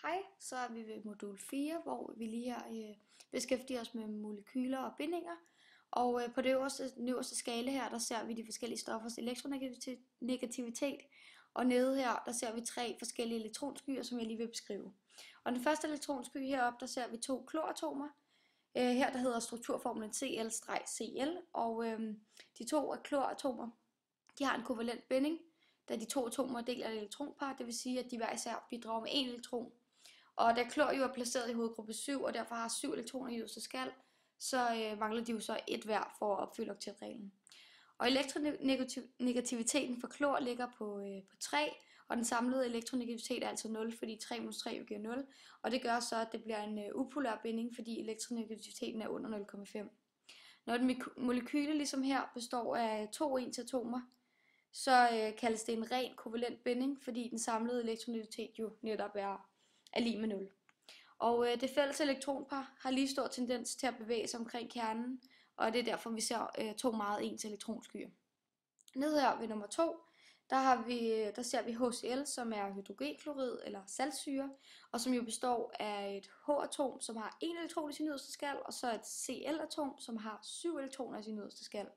Hej, så er vi ved modul 4, hvor vi lige her beskæftiger os med molekyler og bindinger. Og på det øverste skala her, der ser vi de forskellige stoffers elektronegativitet. Og nede her, der ser vi 3 forskellige elektronskyer, som jeg lige vil beskrive. Og den første elektronsky heroppe, der ser vi 2 kloratomer. Her der hedder strukturformlen Cl-Cl, og de 2 kloratomer, de har en kovalent binding, da de 2 atomer deler et elektronpar, det vil sige, at de hver især bidrager med 1 elektron. Og da klor jo er placeret i hovedgruppe 7, og derfor har 7 elektroner i yderste skal, så mangler de jo så et hver for at opfylde oktetreglen. Og elektronegativiteten for klor ligger på 3, og den samlede elektronegativitet er altså 0, fordi 3 minus 3 jo giver 0. Og det gør så, at det bliver en upolær binding, fordi elektronegativiteten er under 0,5. Når et molekyle ligesom her består af 2 ensatomer, så kaldes det en ren kovalent binding, fordi den samlede elektronegativitet jo netop er lig med 0. Og det fælles elektronpar har lige stor tendens til at bevæge sig omkring kernen, og det er derfor, vi ser 2 meget ens elektronskyer. Nede her ved nummer 2, der ser vi HCl, som er hydrogenklorid eller saltsyre, og som jo består af et H-atom, som har 1 elektron i sin yderste skal, og så et Cl-atom, som har 7 elektroner i sin yderste skal.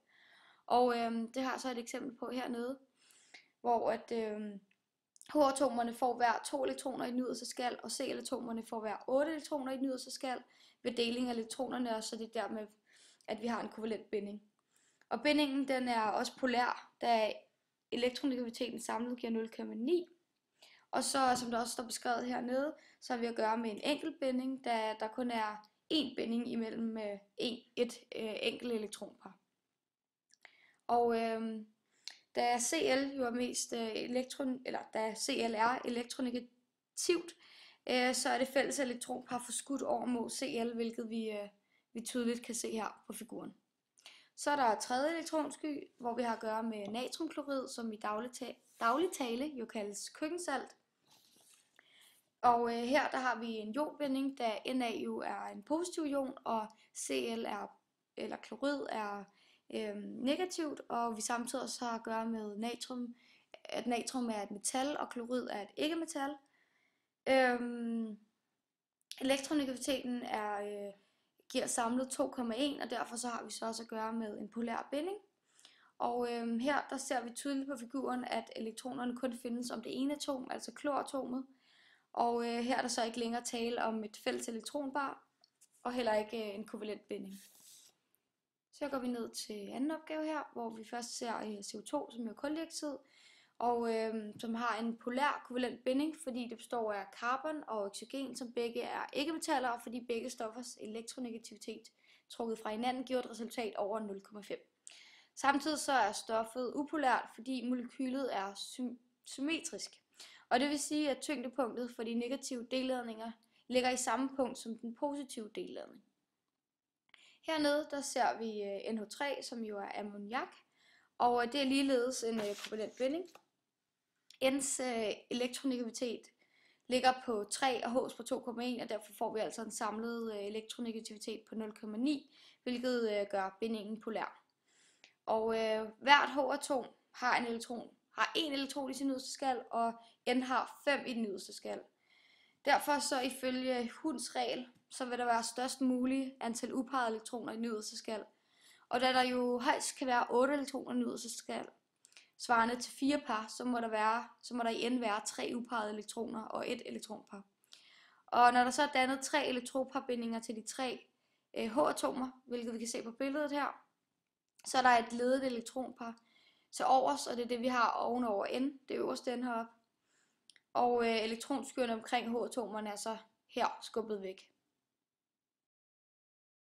Og det har så et eksempel på hernede, hvor at H-atomerne får hver 2 elektroner i den yderste skal, og Cl-atomerne får hver 8 elektroner i den yderste skal ved deling af elektronerne, og så det dermed, at vi har en kovalent binding. Og bindingen den er også polær, da elektronegativiteteten samlet giver 0,9. Og så, som der også står beskrevet hernede, så har vi at gøre med en enkelt binding, da der kun er én binding imellem et enkelt elektronpar. Og da Cl jo er mest da Cl er elektronegativt, så er det fælles elektronpar forskudt over mod Cl, hvilket vi tydeligt kan se her på figuren. Så er der tredje elektronsky, hvor vi har at gøre med natriumklorid, som i daglig tale jo kaldes køkkensalt. Og her der har vi en ionbinding, da Na jo er en positiv ion, og Cl eller klorid er negativt, og vi samtidig også har at gøre med natrium, at natrium er et metal, og klorid er et ikke-metal. Elektronegativiteten giver samlet 2,1, og derfor så har vi så også at gøre med en polær binding. Og her der ser vi tydeligt på figuren, at elektronerne kun findes om det ene atom, altså kloratomet. Og her er der så ikke længere tale om et fælles elektronpar, og heller ikke en kovalent binding. Så går vi ned til anden opgave her, hvor vi først ser CO2, som er kuldioxid, og som har en polær kovalent binding, fordi det består af carbon og oxygen, som begge er ikke-metaller, og fordi begge stoffers elektronegativitet trukket fra hinanden giver et resultat over 0,5. Samtidig så er stoffet upolært, fordi molekylet er symmetrisk. Og det vil sige, at tyngdepunktet for de negative delladninger ligger i samme punkt som den positive delladning. Hernede der ser vi NH3, som jo er ammoniak, og det er ligeledes en kovalent binding. N's elektronegativitet ligger på 3 og H's på 2,1, og derfor får vi altså en samlet elektronegativitet på 0,9, hvilket gør bindingen polær. Og hvert H-atom har en elektron i sin yderste skal, og N har 5 i den yderste skal. Derfor så ifølge Hunds regel, så vil der være størst muligt antal uparrede elektroner i den yderste skal. Og da der jo højst kan være 8 elektroner i den yderste skal, svarende til 4 par, så må der i N være 3 uparrede elektroner og et elektronpar. Og når der så er dannet 3 elektronparbindinger til de 3 H-atomer, hvilket vi kan se på billedet her, så er der et ledet elektronpar til overs, og det er det vi har ovenover N, det øverste N heroppe. Og elektronskyerne omkring H-atomerne er så her skubbet væk.